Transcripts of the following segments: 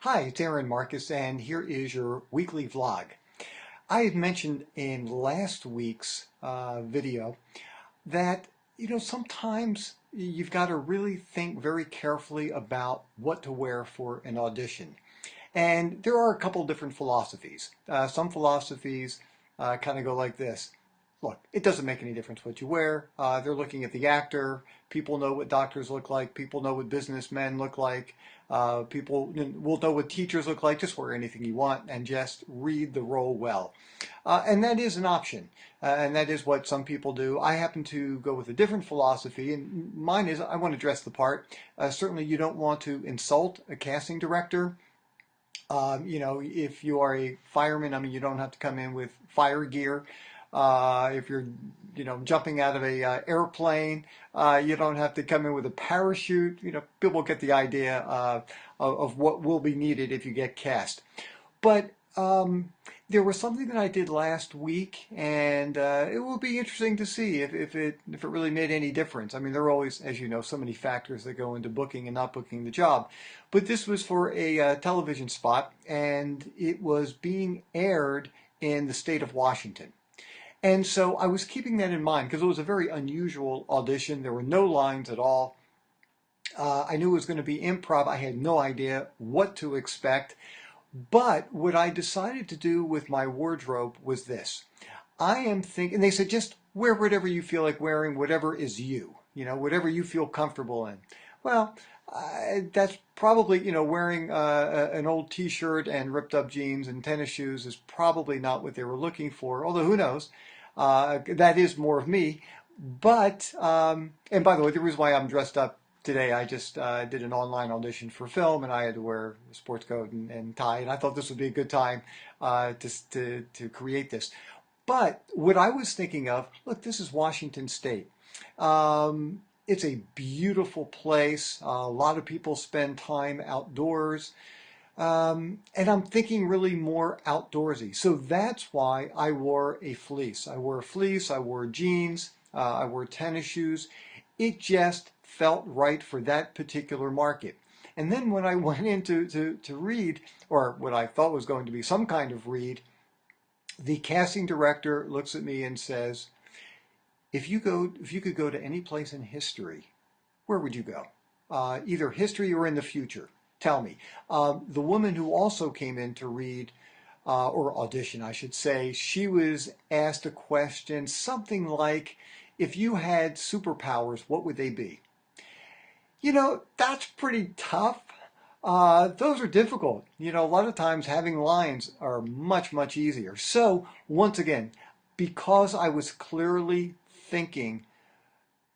Hi, it's Aaron Marcus, and here is your weekly vlog. I had mentioned in last week's video that, sometimes you've got to really think very carefully about what to wear for an audition. And there are a couple different philosophies. Some philosophies kind of go like this. Look, it doesn't make any difference what you wear. They're looking at the actor. People know what doctors look like. People know what businessmen look like. People will know what teachers look like. Just wear anything you want and just read the role well. And that is an option. And that is what some people do. I happen to go with a different philosophy, and mine is I want to dress the part. Certainly you don't want to insult a casting director. If you are a fireman, I mean, you don't have to come in with fire gear. If you're, jumping out of a airplane, you don't have to come in with a parachute. People get the idea of what will be needed if you get cast. But there was something that I did last week, and it will be interesting to see if it really made any difference. I mean, there are always, as you know, so many factors that go into booking and not booking the job. But this was for a television spot, and it was being aired in the state of Washington. And so I was keeping that in mind because it was a very unusual audition. There were no lines at all. I knew it was going to be improv. I had no idea what to expect. But what I decided to do with my wardrobe was this. I am thinking, they said, just wear whatever you feel like wearing, whatever is you, whatever you feel comfortable in. Well, that's probably, wearing an old t-shirt and ripped up jeans and tennis shoes is probably not what they were looking for, although who knows, that is more of me. But, and by the way, the reason why I'm dressed up today, I just did an online audition for film, and I had to wear a sports coat and tie, and I thought this would be a good time to create this. But what I was thinking of, look, this is Washington State. It's a beautiful place. A lot of people spend time outdoors. And I'm thinking really more outdoorsy. So that's why I wore a fleece. I wore a fleece, I wore jeans, I wore tennis shoes. It just felt right for that particular market. And then when I went in to read, or what I thought was going to be some kind of read, the casting director looks at me and says, if you could go to any place in history, where would you go? Either history or in the future. Tell me. The woman who also came in to read, or audition, I should say, she was asked a question, something like, if you had superpowers, what would they be? That's pretty tough. Those are difficult. A lot of times having lines are much, much easier. So, once again, because I was clearly thinking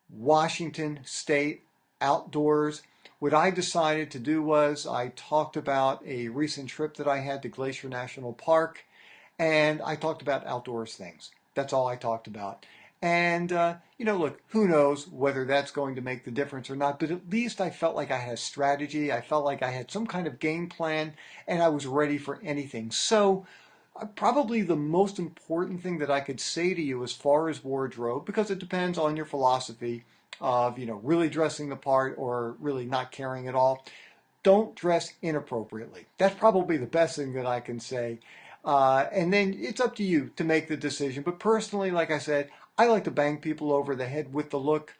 Washington State, outdoors, what I decided to do was I talked about a recent trip that I had to Glacier National Park, and I talked about outdoors things. That's all I talked about. And, look, who knows whether that's going to make the difference or not, but at least I felt like I had a strategy. I felt like I had some kind of game plan, and I was ready for anything. So, probably the most important thing that I could say to you as far as wardrobe, because it depends on your philosophy of, really dressing the part or really not caring at all, don't dress inappropriately. That's probably the best thing that I can say. And then it's up to you to make the decision. But personally, like I said, I like to bang people over the head with the look.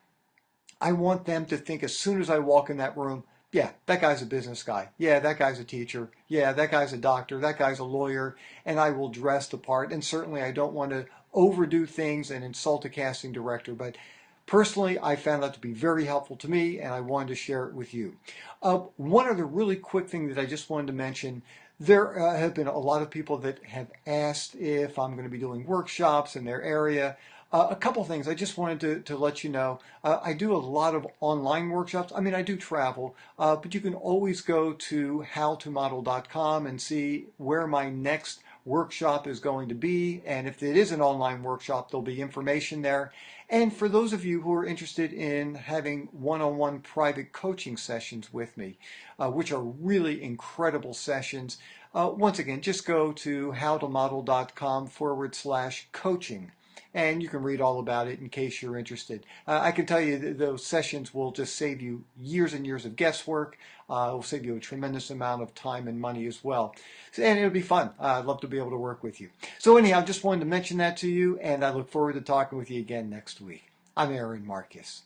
I want them to think as soon as I walk in that room, yeah, that guy's a business guy. Yeah, that guy's a teacher. Yeah, that guy's a doctor. That guy's a lawyer. And I will dress the part. And certainly I don't want to overdo things and insult a casting director. But personally, I found that to be very helpful to me, and I wanted to share it with you. One other really quick thing that I just wanted to mention, there have been a lot of people that have asked if I'm going to be doing workshops in their area. A couple things I just wanted to let you know. I do a lot of online workshops. I mean, I do travel, but you can always go to howtomodel.com and see where my next workshop is going to be. And if it is an online workshop, there'll be information there. And for those of you who are interested in having one-on-one private coaching sessions with me, which are really incredible sessions, once again, just go to howtomodel.com/coaching. and you can read all about it in case you're interested. I can tell you that those sessions will just save you years and years of guesswork. It will save you a tremendous amount of time and money as well. And it'll be fun. I'd love to be able to work with you. So anyhow, just wanted to mention that to you, and I look forward to talking with you again next week. I'm Aaron Marcus.